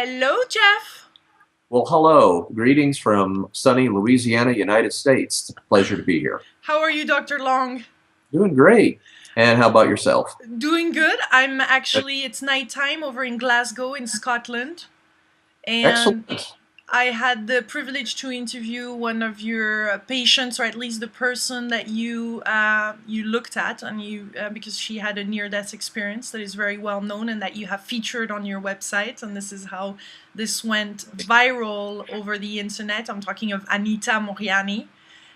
Hello, Jeff. Well, hello. Greetings from sunny Louisiana, United States. It's a pleasure to be here. How are you, Dr. Long? Doing great. And how about yourself? Doing good. It's nighttime over in Glasgow, in Scotland. And Excellent. I had the privilege to interview one of your patients, or at least the person that you looked at, and because she had a near-death experience that is very well known and that you have featured on your website. And this is how this went viral over the internet. I'm talking of Anita Moriani.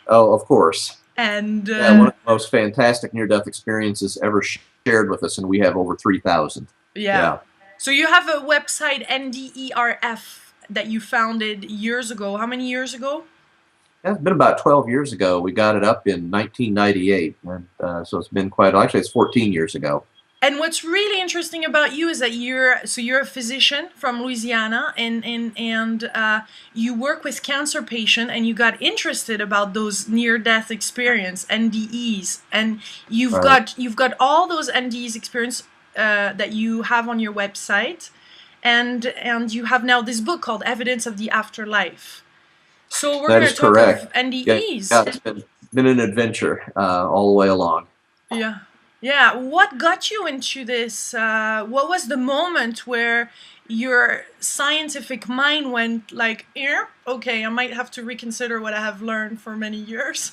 Oh, of course. And Yeah, one of the most fantastic near-death experiences ever shared with us, and we have over 3,000. yeah. Yeah. So you have a website, NDERF, that you founded years ago. How many years ago? It's been about 12 years ago. We got it up in 1998, and so it's been actually it's 14 years ago. And what's really interesting about you is that you're a physician from Louisiana, and you work with cancer patients, and you got interested about those near-death experience (NDEs), and Right. you've got all those NDEs experience that you have on your website, and you have now this book called Evidence of the Afterlife. So we're That going is to talk of correct. Yeah, NDEs. it's been an adventure all the way along. Yeah. Yeah. What got you into this? What was the moment where your scientific mind went like, yeah, okay, I might have to reconsider what I have learned for many years?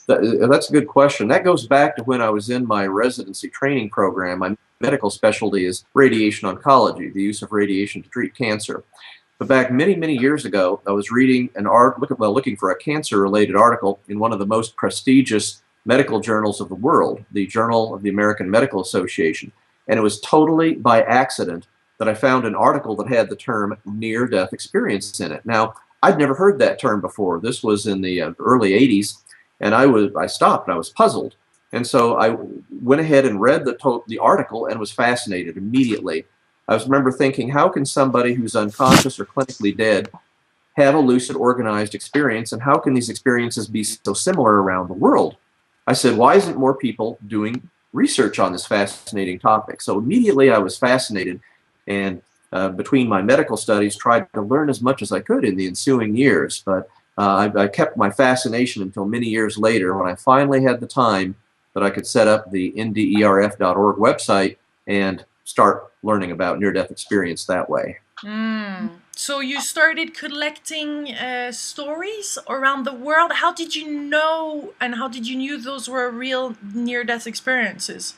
That's a good question. That goes back to when I was in my residency training program. My medical specialty is radiation oncology, the use of radiation to treat cancer. But back many, many years ago, I was reading an looking for a cancer-related article in one of the most prestigious medical journals of the world, the Journal of the American Medical Association. And it was totally by accident that I found an article that had the term near-death experience in it. Now, I'd never heard that term before. This was in the early 80s, and I stopped. I was puzzled. And so I went ahead and read the article and was fascinated immediately. I remember thinking, how can somebody who's unconscious or clinically dead have a lucid, organized experience, and how can these experiences be so similar around the world? I said, why isn't more people doing research on this fascinating topic? So immediately I was fascinated, and between my medical studies, tried to learn as much as I could in the ensuing years. But I kept my fascination until many years later when I finally had the time that I could set up the nderf.org website and start learning about near-death experience that way. So you started collecting stories around the world. How did you know, and how did you knew those were real near-death experiences?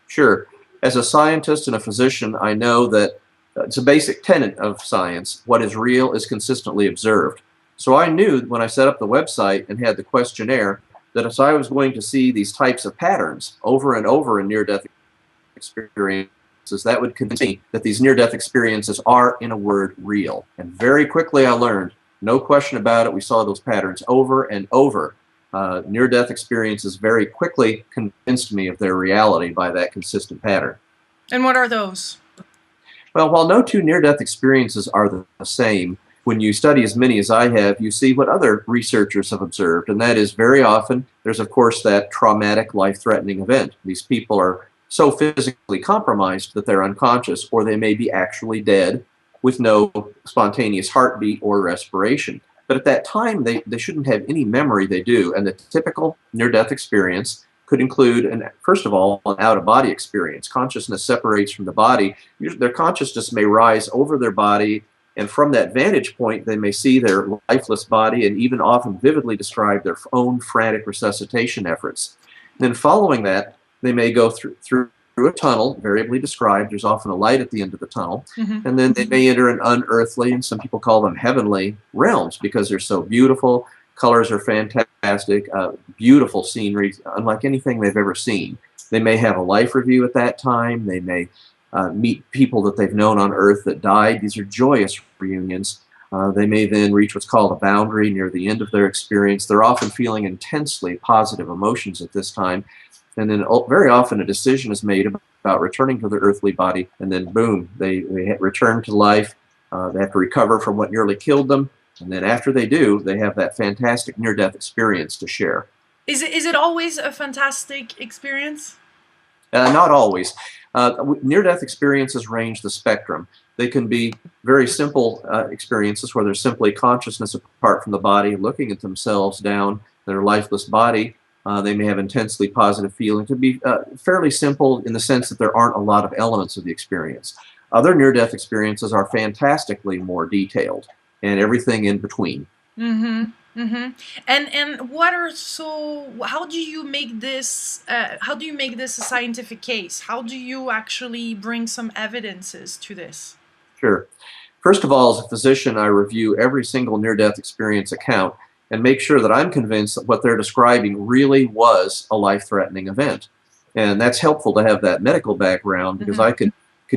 Sure. As a scientist and a physician, I know that it's a basic tenet of science. What is real is consistently observed. So I knew when I set up the website and had the questionnaire that if I was going to see these types of patterns over and over in near-death experiences, that would convince me that these near-death experiences are, in a word, real. And very quickly I learned, no question about it, we saw those patterns over and over. Near-death experiences very quickly convinced me of their reality by that consistent pattern. And what are those? Well, while no two near-death experiences are the same, when you study as many as I have, you see what other researchers have observed, and that is very often there's, of course, that traumatic, life-threatening event. These people are so physically compromised that they're unconscious, or they may be actually dead with no spontaneous heartbeat or respiration. But at that time, they shouldn't have any memory. They do, and the typical near-death experience could include, first of all, an out-of-body experience. Consciousness separates from the body. Their consciousness may rise over their body, and from that vantage point, they may see their lifeless body and even often vividly describe their own frantic resuscitation efforts. And then following that, they may go through a tunnel, variably described. There's often a light at the end of the tunnel. Mm-hmm. And then they may enter an unearthly, and some people call them heavenly, realms because they're so beautiful. Colors are fantastic, beautiful scenery, unlike anything they've ever seen. They may have a life review at that time. They may meet people that they've known on Earth that died. These are joyous reunions. They may then reach what's called a boundary near the end of their experience. They're often feeling intensely positive emotions at this time. And then very often a decision is made about returning to their earthly body, and then boom, they return to life. They have to recover from what nearly killed them. And then after they do, they have that fantastic near-death experience to share. Is it always a fantastic experience? Not always. Near-death experiences range the spectrum. They can be very simple experiences where there's simply consciousness apart from the body, looking at themselves down their lifeless body. They may have intensely positive feelings. It can be fairly simple in the sense that there aren't a lot of elements of the experience. Other near-death experiences are fantastically more detailed, and everything in between. Mm-hmm. Mm-hmm. And what are how do you make this a scientific case? How do you actually bring some evidences to this? Sure. First of all, as a physician, I review every single near-death experience account and make sure that I'm convinced that what they're describing really was a life-threatening event. And that's helpful to have that medical background, because I can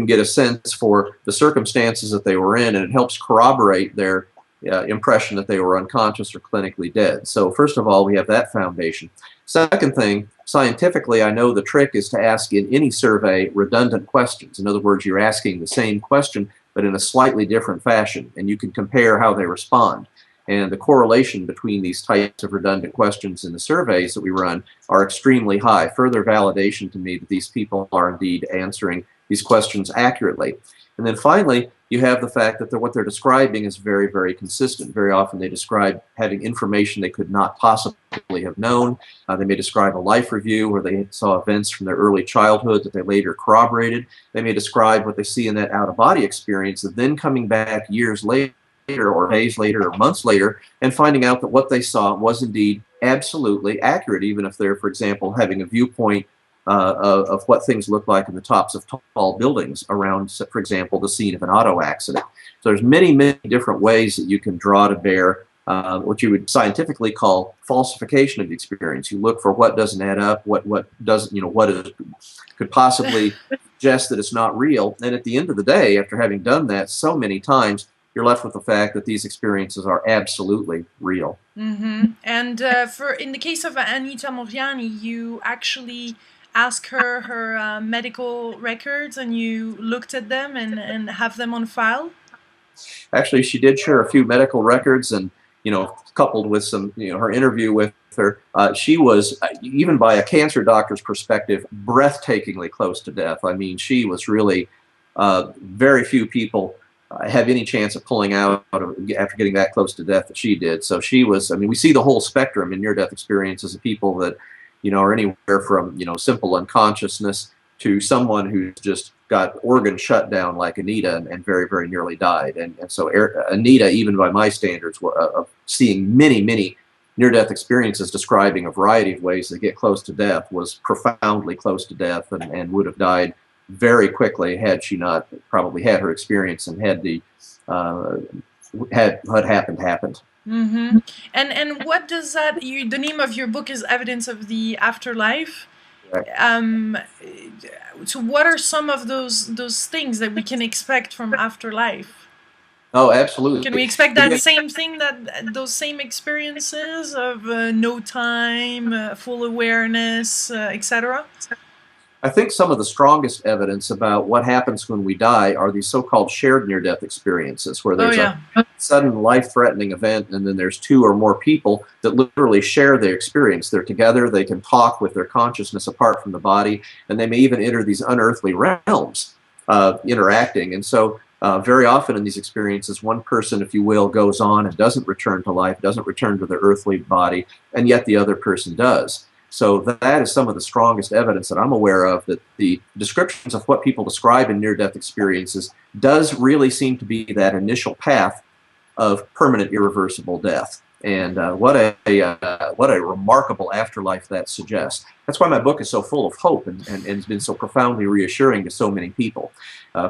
get a sense for the circumstances that they were in, and it helps corroborate their impression that they were unconscious or clinically dead. So first of all, we have that foundation. Second thing, scientifically, I know the trick is to ask in any survey redundant questions. In other words, you're asking the same question, but in a slightly different fashion, and you can compare how they respond. And the correlation between these types of redundant questions in the surveys that we run are extremely high. Further validation to me that these people are indeed answering these questions accurately. And then finally, you have the fact that what they're describing is very, very consistent. Very often they describe having information they could not possibly have known. They may describe a life review where they saw events from their early childhood that they later corroborated. They may describe what they see in that out-of-body experience, and then coming back years later or days later or months later and finding out that what they saw was indeed absolutely accurate, even if they're, for example, having a viewpoint of what things look like in the tops of tall buildings around, for example, the scene of an auto accident. So there's many, many different ways that you can draw to bear what you would scientifically call falsification of the experience. You look for what doesn't add up, what doesn't, could possibly suggest that it's not real. And at the end of the day, after having done that so many times, you're left with the fact that these experiences are absolutely real. Mm-hmm. And in the case of Anita Moviani, you actually asked her medical records, and you looked at them and have them on file? Actually, she did share a few medical records, and coupled with some, her interview with her, she was, even by a cancer doctor's perspective, breathtakingly close to death. I mean, she was really, very few people have any chance of pulling out after getting that close to death that she did. So she was, I mean, we see the whole spectrum in near-death experiences of people that, are anywhere from, simple unconsciousness to someone who's just got organ shutdown like Anita and very, very nearly died. And so Anita, even by my standards, of seeing many, many near-death experiences describing a variety of ways they get close to death, was profoundly close to death and would have died very quickly had she not probably had her experience and had what happened. Mm-hmm. And what does that? The name of your book is Evidence of the Afterlife. Right. So what are some of those things that we can expect from afterlife? Oh, absolutely. Can we expect that same thing, those same experiences of no time, full awareness, etc.? I think some of the strongest evidence about what happens when we die are these so-called shared near-death experiences, where there's a sudden life-threatening event, and then there's two or more people that literally share their experience. They're together, they can talk with their consciousness apart from the body, and they may even enter these unearthly realms interacting. And so very often in these experiences, one person, if you will, goes on and doesn't return to life, doesn't return to their earthly body, and yet the other person does. So that is some of the strongest evidence that I'm aware of, that the descriptions of what people describe in near-death experiences does really seem to be that initial path of permanent, irreversible death. And what a remarkable afterlife that suggests. That's why my book is so full of hope and has been so profoundly reassuring to so many people.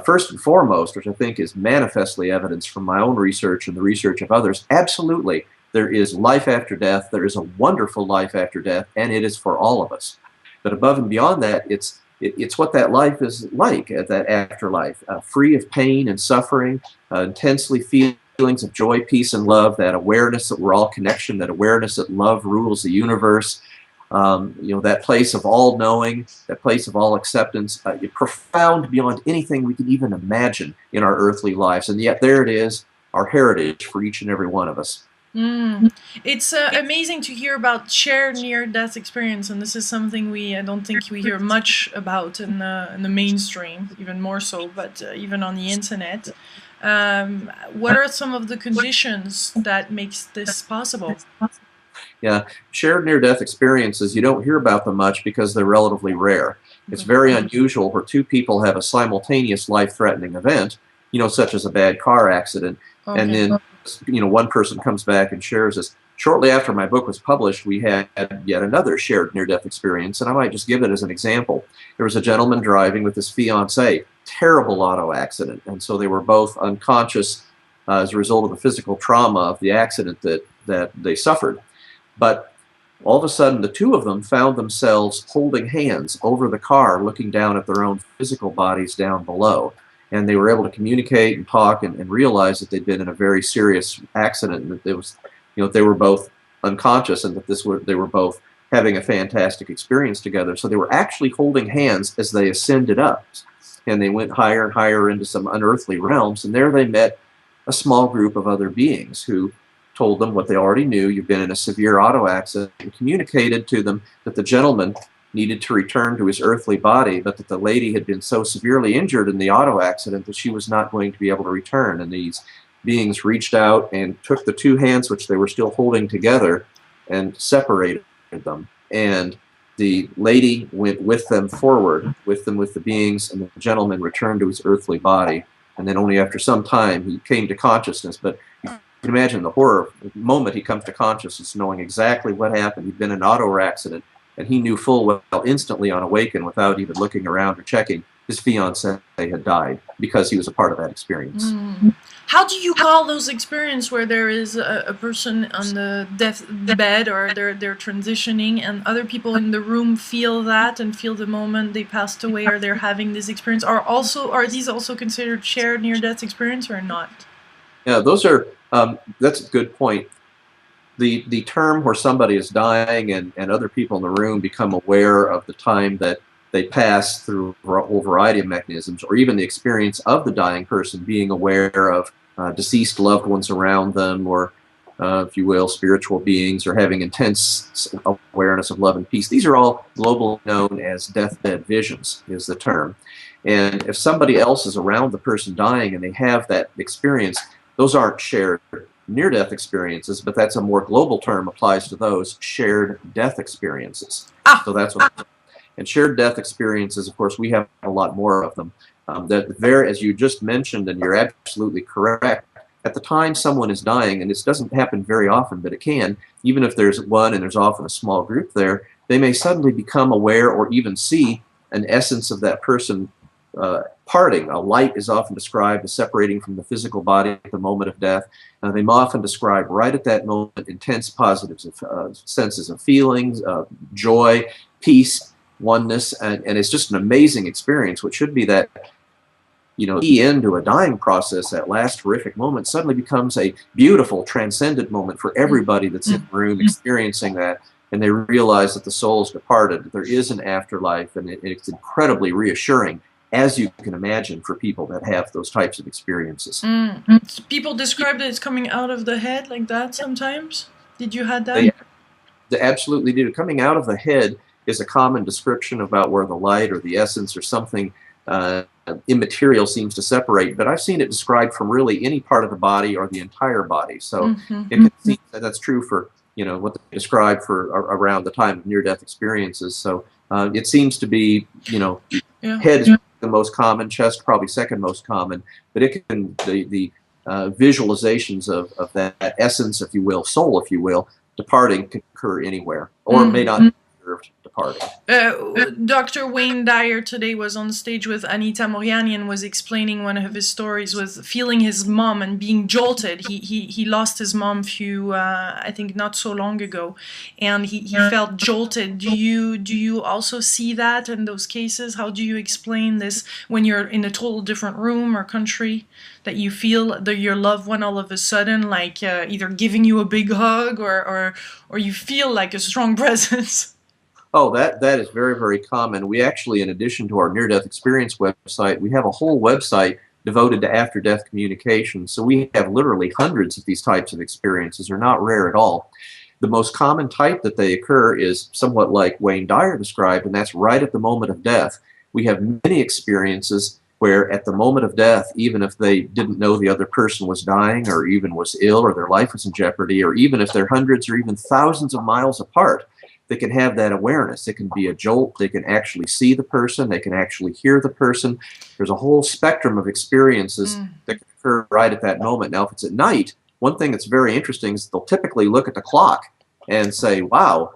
First and foremost, which I think is manifestly evidence from my own research and the research of others, absolutely, there is life after death. There is a wonderful life after death, and it is for all of us. But above and beyond that, it's what that life is like at that afterlife, free of pain and suffering, intensely feelings of joy, peace, and love, that awareness that we're all connection, that awareness that love rules the universe, that place of all knowing, that place of all acceptance, profound beyond anything we can even imagine in our earthly lives. And yet there it is, our heritage for each and every one of us. Mm. It's amazing to hear about shared near-death experience, and this is something I don't think we hear much about in the mainstream, even more so, but even on the internet. What are some of the conditions that makes this possible? Yeah, shared near-death experiences, you don't hear about them much because they're relatively rare. It's Okay. very unusual where two people have a simultaneous life-threatening event, such as a bad car accident, and Okay. then, one person comes back and shares this. Shortly after my book was published, we had yet another shared near-death experience, and I might just give it as an example. There was a gentleman driving with his fiancée, terrible auto accident, and so they were both unconscious as a result of the physical trauma of the accident that they suffered. But all of a sudden, the two of them found themselves holding hands over the car, looking down at their own physical bodies down below. And they were able to communicate and talk and realize that they'd been in a very serious accident, and that it was, they were both unconscious, and that they were both having a fantastic experience together. So they were actually holding hands as they ascended up, and they went higher and higher into some unearthly realms. And there they met a small group of other beings who told them what they already knew. You've been in a severe auto accident, and communicated to them that the gentleman needed to return to his earthly body, but that the lady had been so severely injured in the auto accident that she was not going to be able to return. And these beings reached out and took the two hands which they were still holding together and separated them. And the lady went with them forward, with the beings, and the gentleman returned to his earthly body. And then only after some time he came to consciousness. But you can imagine the horror. The moment he comes to consciousness, knowing exactly what happened. He'd been in an auto accident, and he knew full well instantly on awaken, without even looking around or checking, his fiancée had died because he was a part of that experience. Mm. How do you call those experiences where there is a person on the death bed, or they're transitioning, and other people in the room feel that and feel the moment they passed away, or they're having this experience? Are these also considered shared near-death experience or not? Yeah, those are. That's a good point. The term where somebody is dying and other people in the room become aware of the time that they pass through a whole variety of mechanisms, or even the experience of the dying person being aware of deceased loved ones around them, or if you will, spiritual beings, or having intense awareness of love and peace. These are all globally known as deathbed visions, is the term. And if somebody else is around the person dying and they have that experience, those aren't shared near-death experiences, but that's a more global term, applies to those shared death experiences. So that's what. And shared death experiences, of course, we have a lot more of them. As you just mentioned, and you're absolutely correct, at the time someone is dying, and this doesn't happen very often, but it can, even if there's one and there's often a small group there, they may suddenly become aware or even see an essence of that person parting. A light is often described as separating from the physical body at the moment of death. They often describe right at that moment intense positive senses of feelings, joy, peace, oneness, and it's just an amazing experience. What should be that, the end to a dying process, that last horrific moment, suddenly becomes a beautiful, transcendent moment for everybody that's in the room experiencing that. And they realize that the soul's departed, that there is an afterlife, and it's incredibly reassuring, as you can imagine, for people that have those types of experiences. People describe that it's coming out of the head like that sometimes. Did you have that? They absolutely do. Coming out of the head is a common description about where the light or the essence or something immaterial seems to separate, but I've seen it described from really any part of the body or the entire body. So it can seem that that's true for what they describe for around the time of near-death experiences. So it seems to be head is the most common, chest probably second most common, but it can the visualizations of that essence, if you will, soul, if you will, departing, can occur anywhere, or may not be observed departing. Dr. Wayne Dyer today was on stage with Anita Moriani and was explaining one of his stories with feeling his mom and being jolted. He lost his mom I think not so long ago, and he felt jolted. Do you also see that in those cases? How do you explain this when you're in a total different room or country, that you feel your loved one all of a sudden like either giving you a big hug or you feel like a strong presence? Oh, that is very, very common. We actually, in addition to our near-death experience website, we have a whole website devoted to after-death communication. So we have literally hundreds of these types of experiences. They're not rare at all. The most common type that they occur is somewhat like Wayne Dyer described, and that's right at the moment of death. We have many experiences where at the moment of death, even if they didn't know the other person was dying or even was ill or their life was in jeopardy, or even if they're hundreds or even thousands of miles apart, they can have that awareness. It can be a jolt. They can actually see the person. They can actually hear the person. There's a whole spectrum of experiences that can occur right at that moment. Now, if it's at night, one thing that's very interesting is they'll typically look at the clock and say, wow,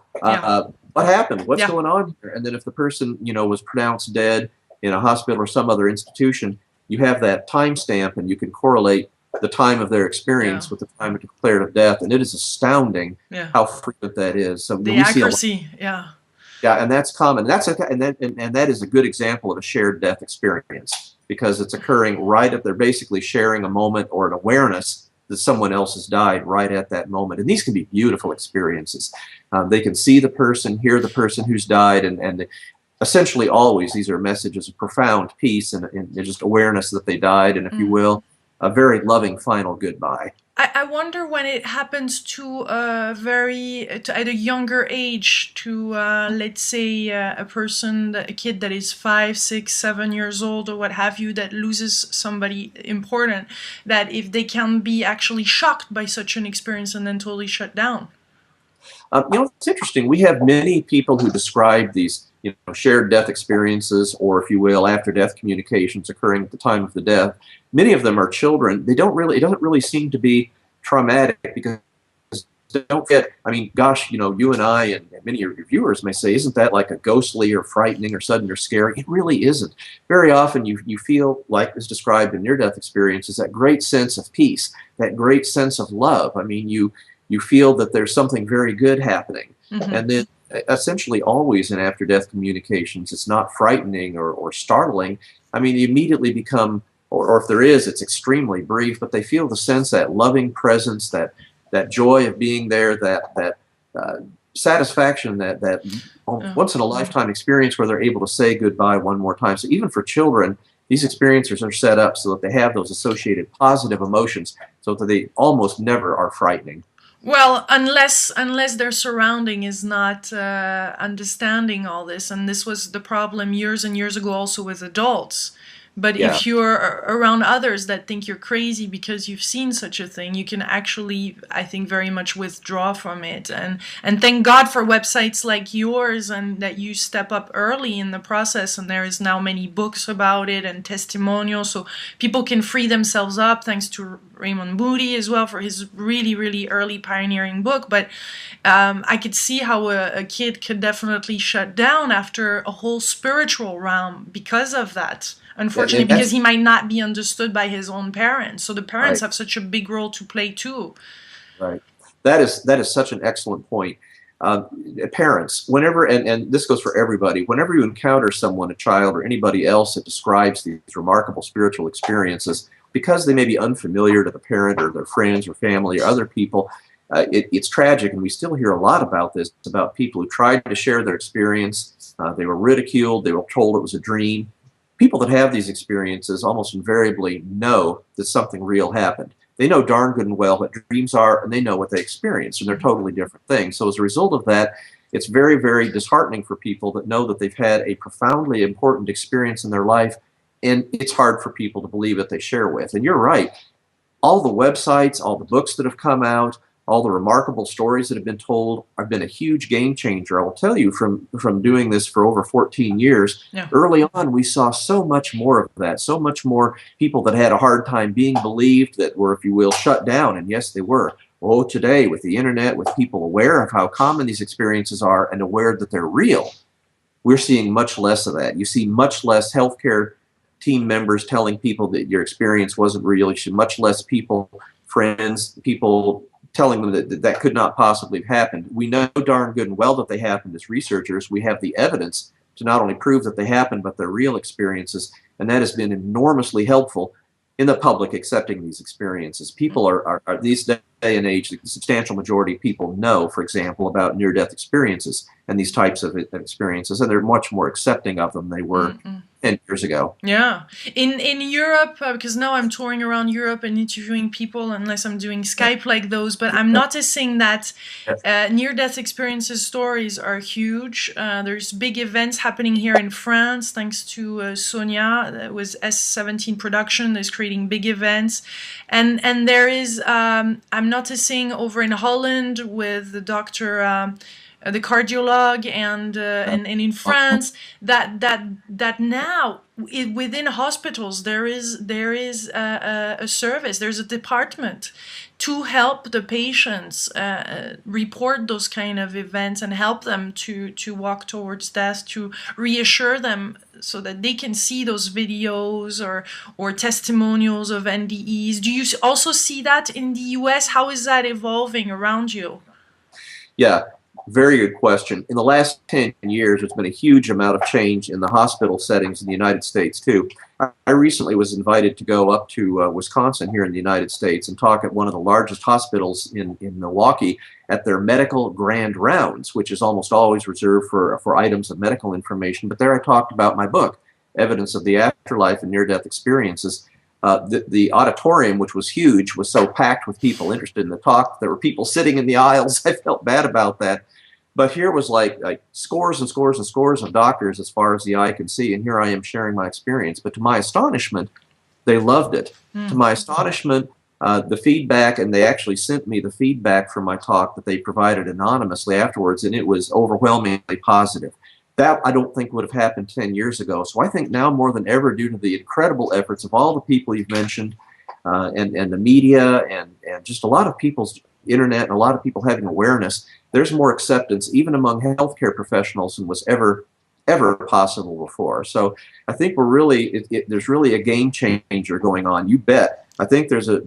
what happened? What's going on here? And then if the person, you know, was pronounced dead in a hospital or some other institution, you have that timestamp and you can correlate the time of their experience with the time of declarative death, and it is astounding how frequent that is. So the accuracy, and that's common. And that is a good example of a shared death experience, because it's occurring right at, they're basically sharing a moment or an awareness that someone else has died right at that moment. And these can be beautiful experiences. They can see the person, hear the person who's died, and essentially always these are messages of profound peace and just awareness that they died, and if you will, a very loving final goodbye. I wonder when it happens to at a younger age, to let's say a person, a kid that is 5, 6, 7 years old or what have you, that loses somebody important, that if they can be actually shocked by such an experience and then totally shut down. You know, it's interesting. We have many people who describe these, you know, shared death experiences, or if you will, after-death communications occurring at the time of the death. Many of them are children. They don't really, it doesn't really seem to be traumatic, because they don't get, I mean, gosh, you know, you and I and many of your viewers may say, isn't that like a ghostly or frightening or sudden or scary? It really isn't. Very often you feel, like is described in near-death experiences, that great sense of peace, that great sense of love. I mean, you feel that there's something very good happening. And then essentially always in after-death communications, it's not frightening or startling. I mean, you immediately become, or if there is, it's extremely brief, but they feel the sense, that loving presence, that joy of being there, that satisfaction, that once-in-a-lifetime experience where they're able to say goodbye one more time. So even for children, these experiences are set up so that they have those associated positive emotions, so that they almost never are frightening. Well, unless their surrounding is not understanding all this, and this was the problem years and years ago also with adults. But if you're around others that think you're crazy because you've seen such a thing, you can actually, I think, very much withdraw from it. And thank God for websites like yours, and that you step up early in the process. And there is now many books about it and testimonials, so people can free themselves up, thanks to Raymond Moody as well for his really, really early pioneering book. But I could see how a kid could definitely shut down after a whole spiritual realm because of that. Unfortunately, because he might not be understood by his own parents. So the parents have such a big role to play too. Right. That is such an excellent point. Parents, whenever, and this goes for everybody, whenever you encounter someone, a child or anybody else that describes these remarkable spiritual experiences, because they may be unfamiliar to the parent or their friends or family or other people, it's tragic, and we still hear a lot about this, about people who tried to share their experience. They were ridiculed. They were told it was a dream. People that have these experiences almost invariably know that something real happened. They know darn good and well what dreams are, and they know what they experience, and they're totally different things. So as a result of that, it's very, very disheartening for people that know that they've had a profoundly important experience in their life, and it's hard for people to believe that they share with. And you're right. All the websites, all the books that have come out, all the remarkable stories that have been told have been a huge game changer. I will tell you, from doing this for over 14 years, early on we saw so much more of that, so much more people that had a hard time being believed, that were, if you will, shut down. And yes, they were. Oh, today, with the internet, with people aware of how common these experiences are and aware that they're real, we're seeing much less of that. You see much less healthcare team members telling people that your experience wasn't real. You see much less people, friends, people telling them that that could not possibly have happened. We know darn good and well that they happened as researchers. We have the evidence to not only prove that they happened, but they're real experiences, and that has been enormously helpful in the public accepting these experiences. People are these and age, the substantial majority of people know, for example, about near-death experiences and these types of experiences, and they're much more accepting of them than they were 10 years ago. Yeah. In Europe, because now I'm touring around Europe and interviewing people, unless I'm doing Skype like those, but I'm noticing that near-death experiences stories are huge. There's big events happening here in France, thanks to Sonia, that was S17 Production, is creating big events. And there is, I'm noticing over in Holland with the doctor, the cardiologue, and in France, that now within hospitals there is a service, there's a department to help the patients report those kind of events and help them to walk towards death, to reassure them so that they can see those videos or testimonials of NDEs. Do you also see that in the US? How is that evolving around you? Yeah. Very good question. In the last 10 years, there's been a huge amount of change in the hospital settings in the United States, too. I recently was invited to go up to Wisconsin here in the United States and talk at one of the largest hospitals in Milwaukee at their medical grand rounds, which is almost always reserved for items of medical information. But there I talked about my book, Evidence of the Afterlife and Near-Death Experiences. The auditorium, which was huge, was so packed with people interested in the talk. There were people sitting in the aisles. I felt bad about that. But here was like scores and scores and scores of doctors as far as the eye can see, and here I am sharing my experience. But to my astonishment, they loved it. To my astonishment, the feedback, and they actually sent me the feedback from my talk that they provided anonymously afterwards, and it was overwhelmingly positive. That I don't think would have happened 10 years ago. So I think now more than ever, due to the incredible efforts of all the people you've mentioned, and the media, and just a lot of people's internet, and a lot of people having awareness, there's more acceptance even among healthcare professionals than was ever possible before. So I think we're really, there's really a game changer going on. You bet. I think there's a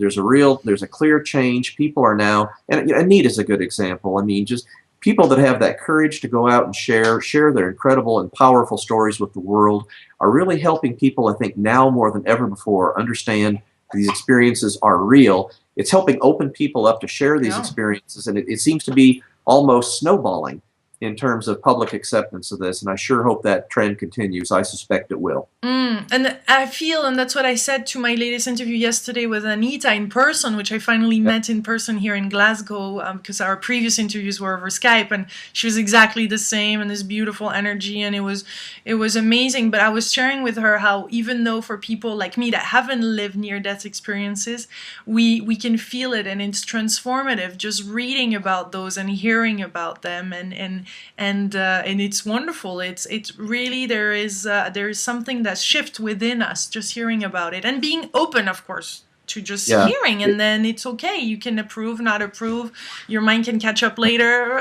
clear change. People are now, and NEAT is a good example. I mean, just people that have that courage to go out and share their incredible and powerful stories with the world are really helping people, I think, now more than ever before, understand these experiences are real. It's helping open people up to share these experiences, and it seems to be almost snowballing in terms of public acceptance of this, and I sure hope that trend continues. I suspect it will. And I feel, and that's what I said to my latest interview yesterday with Anita in person, which I finally met in person here in Glasgow, because our previous interviews were over Skype, and she was exactly the same, and this beautiful energy, and it was amazing. But I was sharing with her how even though for people like me that haven't lived near-death experiences, we can feel it, and it's transformative just reading about those and hearing about them, and it's wonderful. It's really there is something that shifts within us just hearing about it, and being open, of course, to just hearing, and then it's okay. You can approve, not approve. Your mind can catch up later.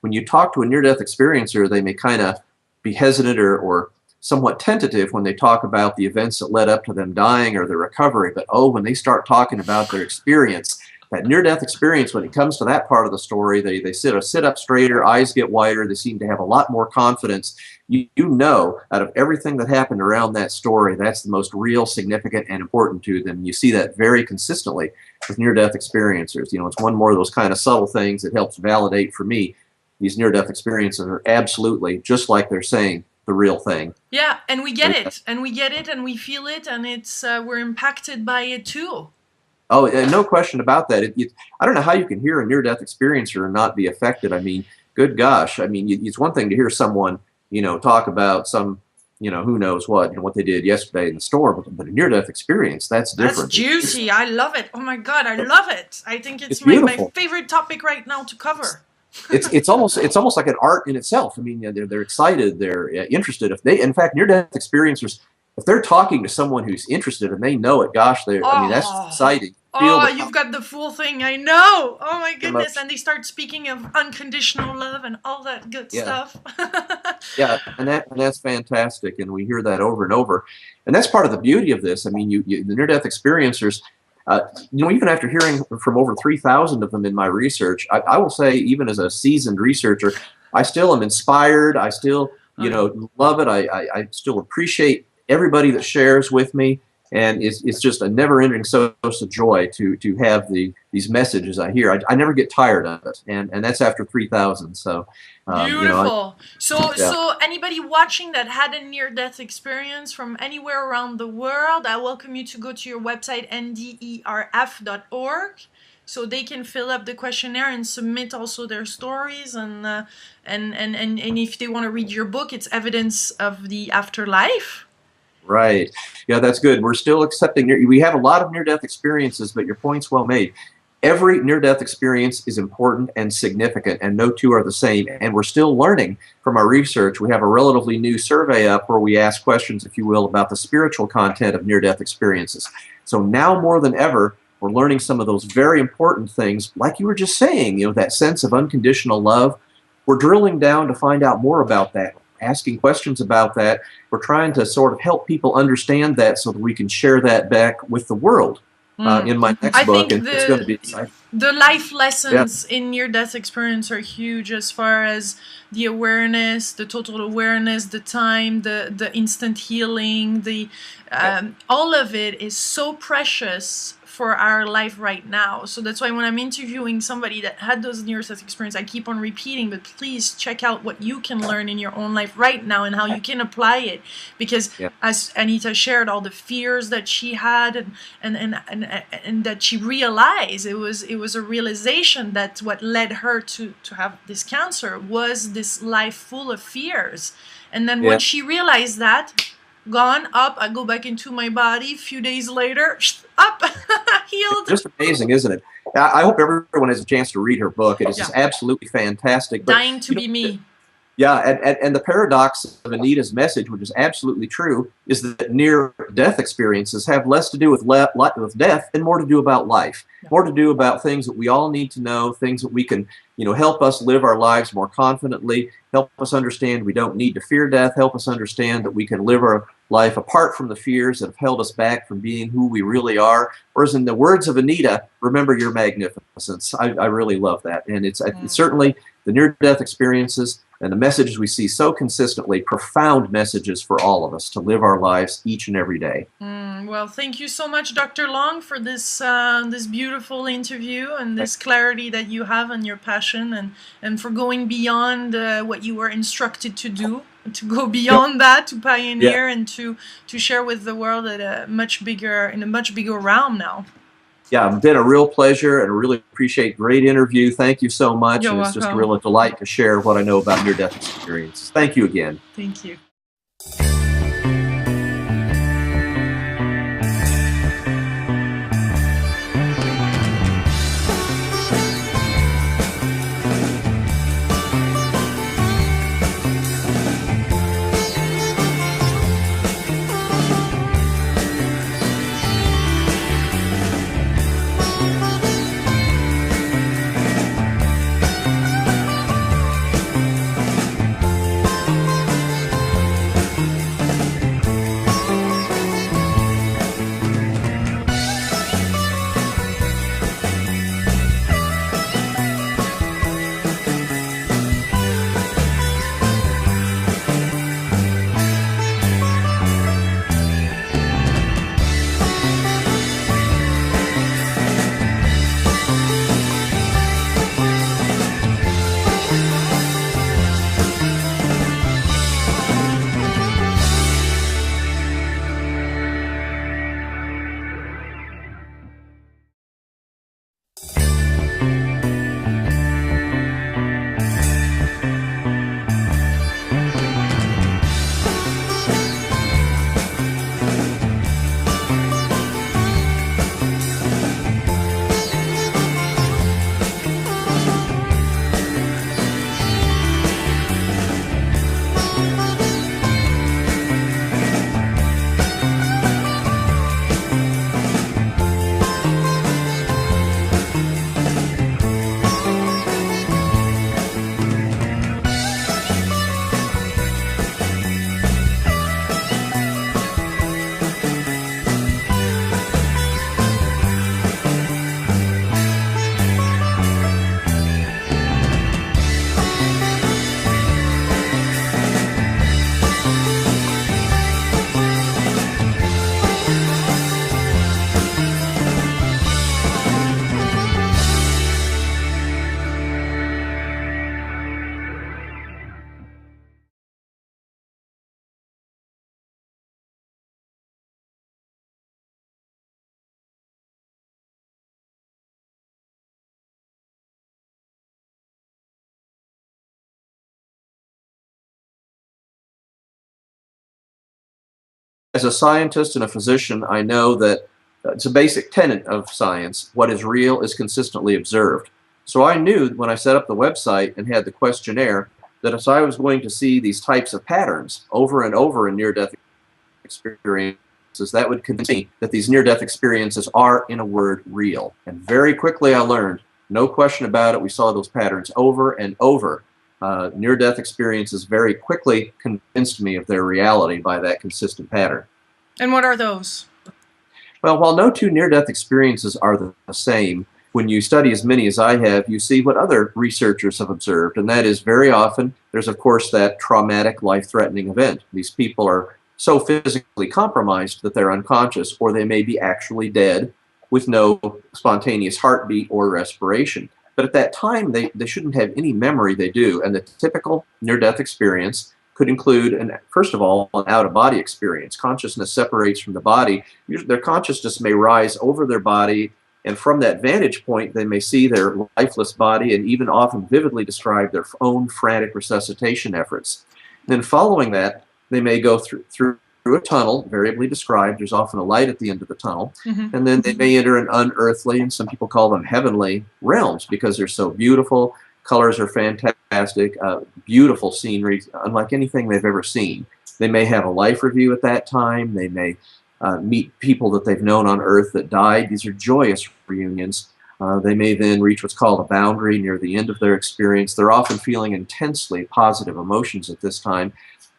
When you talk to a near-death experiencer, they may kind of be hesitant or somewhat tentative when they talk about the events that led up to them dying or their recovery. But when they start talking about their experience, that near-death experience, when it comes to that part of the story, they sit up straighter, eyes get wider, they seem to have a lot more confidence. You know, out of everything that happened around that story, that's the most real, significant, and important to them. You see that very consistently with near-death experiencers. You know, it's one more of those kind of subtle things that helps validate for me these near-death experiences are absolutely, just like they're saying, the real thing. Yeah, and we get it, and we feel it, and it's we're impacted by it too. Oh, no question about that. I don't know how you can hear a near-death experiencer and not be affected. I mean, good gosh. I mean, it's one thing to hear someone, talk about some, who knows what they did yesterday in the store, but a near-death experience, that's different. That's juicy. I love it. Oh my God, I love it. I think it's my favorite topic right now to cover. It's almost like an art in itself. I mean, they're excited, they're interested. In fact, near-death experiencers, if they're talking to someone who's interested and they know it, gosh, I mean, that's exciting. You've got the full thing. I know. Oh my goodness. And they start speaking of unconditional love and all that good stuff. Yeah, and that's fantastic. And we hear that over and over. And that's part of the beauty of this. I mean, the near-death experiencers, even after hearing from over 3,000 of them in my research, I will say, even as a seasoned researcher, I still am inspired. I still, love it. I still appreciate everybody that shares with me. And it's just a never-ending source of joy to have these messages I hear. I never get tired of it, and that's after 3,000. So, Beautiful. Yeah. So anybody watching that had a near-death experience from anywhere around the world, I welcome you to go to your website nderf.org, so they can fill up the questionnaire and submit also their stories, and if they want to read your book, it's Evidence of the Afterlife. Right. Yeah, that's good. We're still accepting. We have a lot of near-death experiences, but your point's well made. Every near-death experience is important and significant, and no two are the same. And we're still learning from our research. We have a relatively new survey up where we ask questions, if you will, about the spiritual content of near-death experiences. So now more than ever, we're learning some of those very important things, like you were just saying, that sense of unconditional love. We're drilling down to find out more about that, asking questions about that. We're trying to sort of help people understand that so that we can share that back with the world. In my next book, and it's going to be exciting. The life lessons in near-death experience are huge, as far as the awareness, the total awareness, the time, the instant healing, all of it is so precious for our life right now. So that's why when I'm interviewing somebody that had those near-death experience, I keep on repeating, but please check out what you can learn in your own life right now and how you can apply it. Because as Anita shared, all the fears that she had and that she realized, it was a realization that what led her to have this cancer was this life full of fears. And then once she realized that, gone, up, I go back into my body, a few days later, up, healed. Just amazing, isn't it? I hope everyone has a chance to read her book. It is just absolutely fantastic. But, Dying to be me. Yeah, and the paradox of Anita's message, which is absolutely true, is that near-death experiences have less to do with death and more to do about life, more to do about things that we all need to know, things that we can, help us live our lives more confidently, help us understand we don't need to fear death, help us understand that we can live our life apart from the fears that have held us back from being who we really are. Whereas in the words of Anita, remember your magnificence. I really love that. And it's certainly the near-death experiences and the messages we see so consistently, profound messages for all of us to live our lives each and every day. Well, thank you so much, Dr. Long, for this this beautiful interview and this clarity that you have and your passion, and for going beyond what you were instructed to do, to go beyond that, to pioneer and to share with the world in a much bigger realm now. Yeah, it's been a real pleasure, and I really appreciate great interview. Thank you so much. You're and welcome. It's just a real delight to share what I know about near-death experiences. Thank you again. Thank you. as a scientist and a physician, I know that it's a basic tenet of science. What is real is consistently observed. So I knew when I set up the website and had the questionnaire that if I was going to see these types of patterns over and over in near-death experiences, that would convince me that these near-death experiences are, in a word, real. And very quickly I learned, no question about it, we saw those patterns over and over. Near-death experiences very quickly convinced me of their reality by that consistent pattern. And what are those? Well, while no two near-death experiences are the same, when you study as many as I have, you see what other researchers have observed, and that is very often there's, of course, that traumatic, life-threatening event. These people are so physically compromised that they're unconscious, or they may be actually dead with no spontaneous heartbeat or respiration. But at that time, they shouldn't have any memory. They do, and the typical near-death experience could include, first of all, an out-of-body experience. Consciousness separates from the body. Their consciousness may rise over their body, and from that vantage point, they may see their lifeless body and even often vividly describe their own frantic resuscitation efforts. And then following that, they may go through a tunnel, variably described. There's often a light at the end of the tunnel. And then they may enter an unearthly, and some people call them heavenly, realms because they're so beautiful. Colors are fantastic, beautiful scenery, unlike anything they've ever seen. They may have a life review at that time. They may meet people that they've known on Earth that died. These are joyous reunions. They may then reach what's called a boundary near the end of their experience. They're often feeling intensely positive emotions at this time.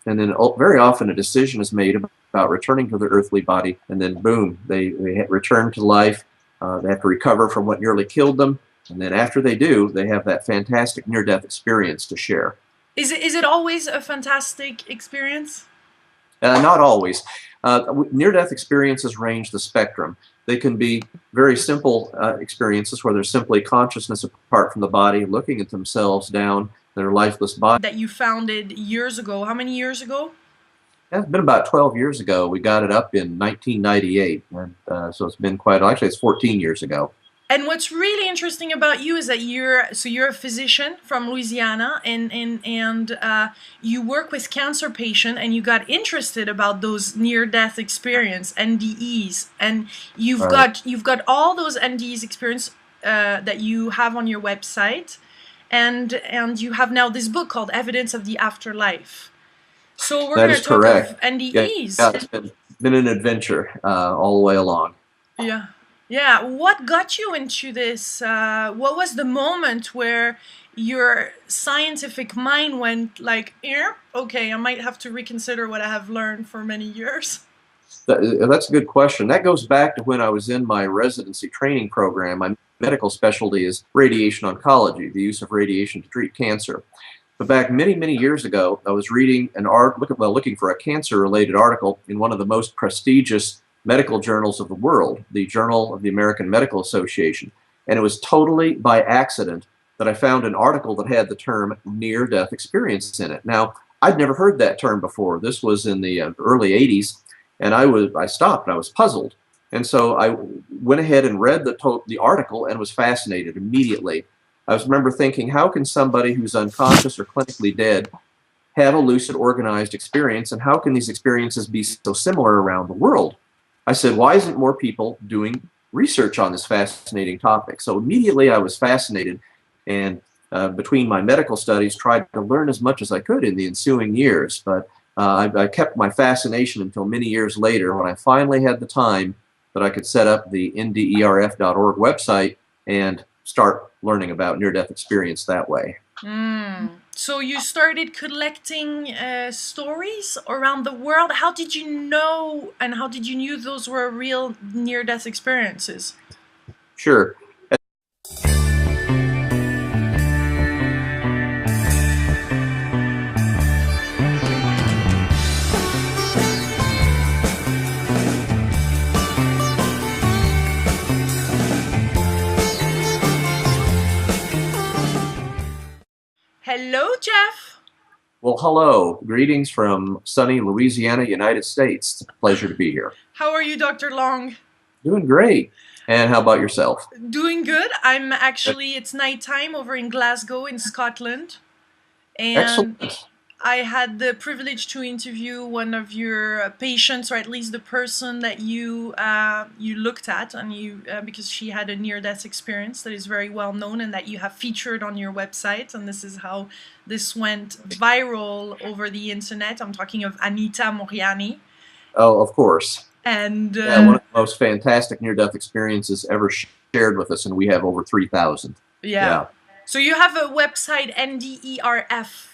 And then very often a decision is made about returning to their earthly body, and then boom, they return to life. They have to recover from what nearly killed them. And then after they do, they have that fantastic near-death experience to share. Is it always a fantastic experience? Not always. Near-death experiences range the spectrum. They can be very simple experiences where there's simply consciousness apart from the body, looking at themselves down their lifeless body. That you founded years ago. How many years ago? It's been about 12 years ago. We got it up in 1998, and so it's been actually it's 14 years ago. And what's really interesting about you is that you're a physician from Louisiana, and you work with cancer patients, and you got interested about those near-death experience, NDEs, and you've got all those NDEs experience that you have on your website, and you have now this book called Evidence of the Afterlife. So we're going to talk of NDEs. Yeah, it's been an adventure all the way along. Yeah. Yeah, what got you into this? What was the moment where your scientific mind went like, yeah, okay, I might have to reconsider what I have learned for many years? That's a good question. That goes back to when I was in my residency training program. My medical specialty is radiation oncology, the use of radiation to treat cancer. But back many, many years ago, I was reading an looking for a cancer-related article in one of the most prestigious medical journals of the world, the Journal of the American Medical Association. And it was totally by accident that I found an article that had the term near-death experience in it. Now, I'd never heard that term before. This was in the early 80s, and I stopped and I was puzzled. And so I went ahead and read the article and was fascinated immediately. I remember thinking, how can somebody who's unconscious or clinically dead have a lucid, organized experience, and how can these experiences be so similar around the world? I said, why isn't more people doing research on this fascinating topic? So immediately I was fascinated, and between my medical studies, tried to learn as much as I could in the ensuing years. But I kept my fascination until many years later when I finally had the time that I could set up the NDE-related website and start learning about near-death experience that way. So you started collecting stories around the world. How did you know, and how did you know those were real near-death experiences? Sure. Hello, Jeff. Well, hello. Greetings from sunny Louisiana, United States. It's a pleasure to be here. How are you, Dr. Long? Doing great. And how about yourself? Doing good. I'm actually, it's nighttime over in Glasgow in Scotland. And excellent. I had the privilege to interview one of your patients, or at least the person that you looked at, and because she had a near-death experience that is very well known and that you have featured on your website, and this is how this went viral over the internet. I'm talking of Anita Moriani. Oh, of course. And yeah, one of the most fantastic near-death experiences ever shared with us, and we have over 3,000. Yeah. So you have a website, NDERF.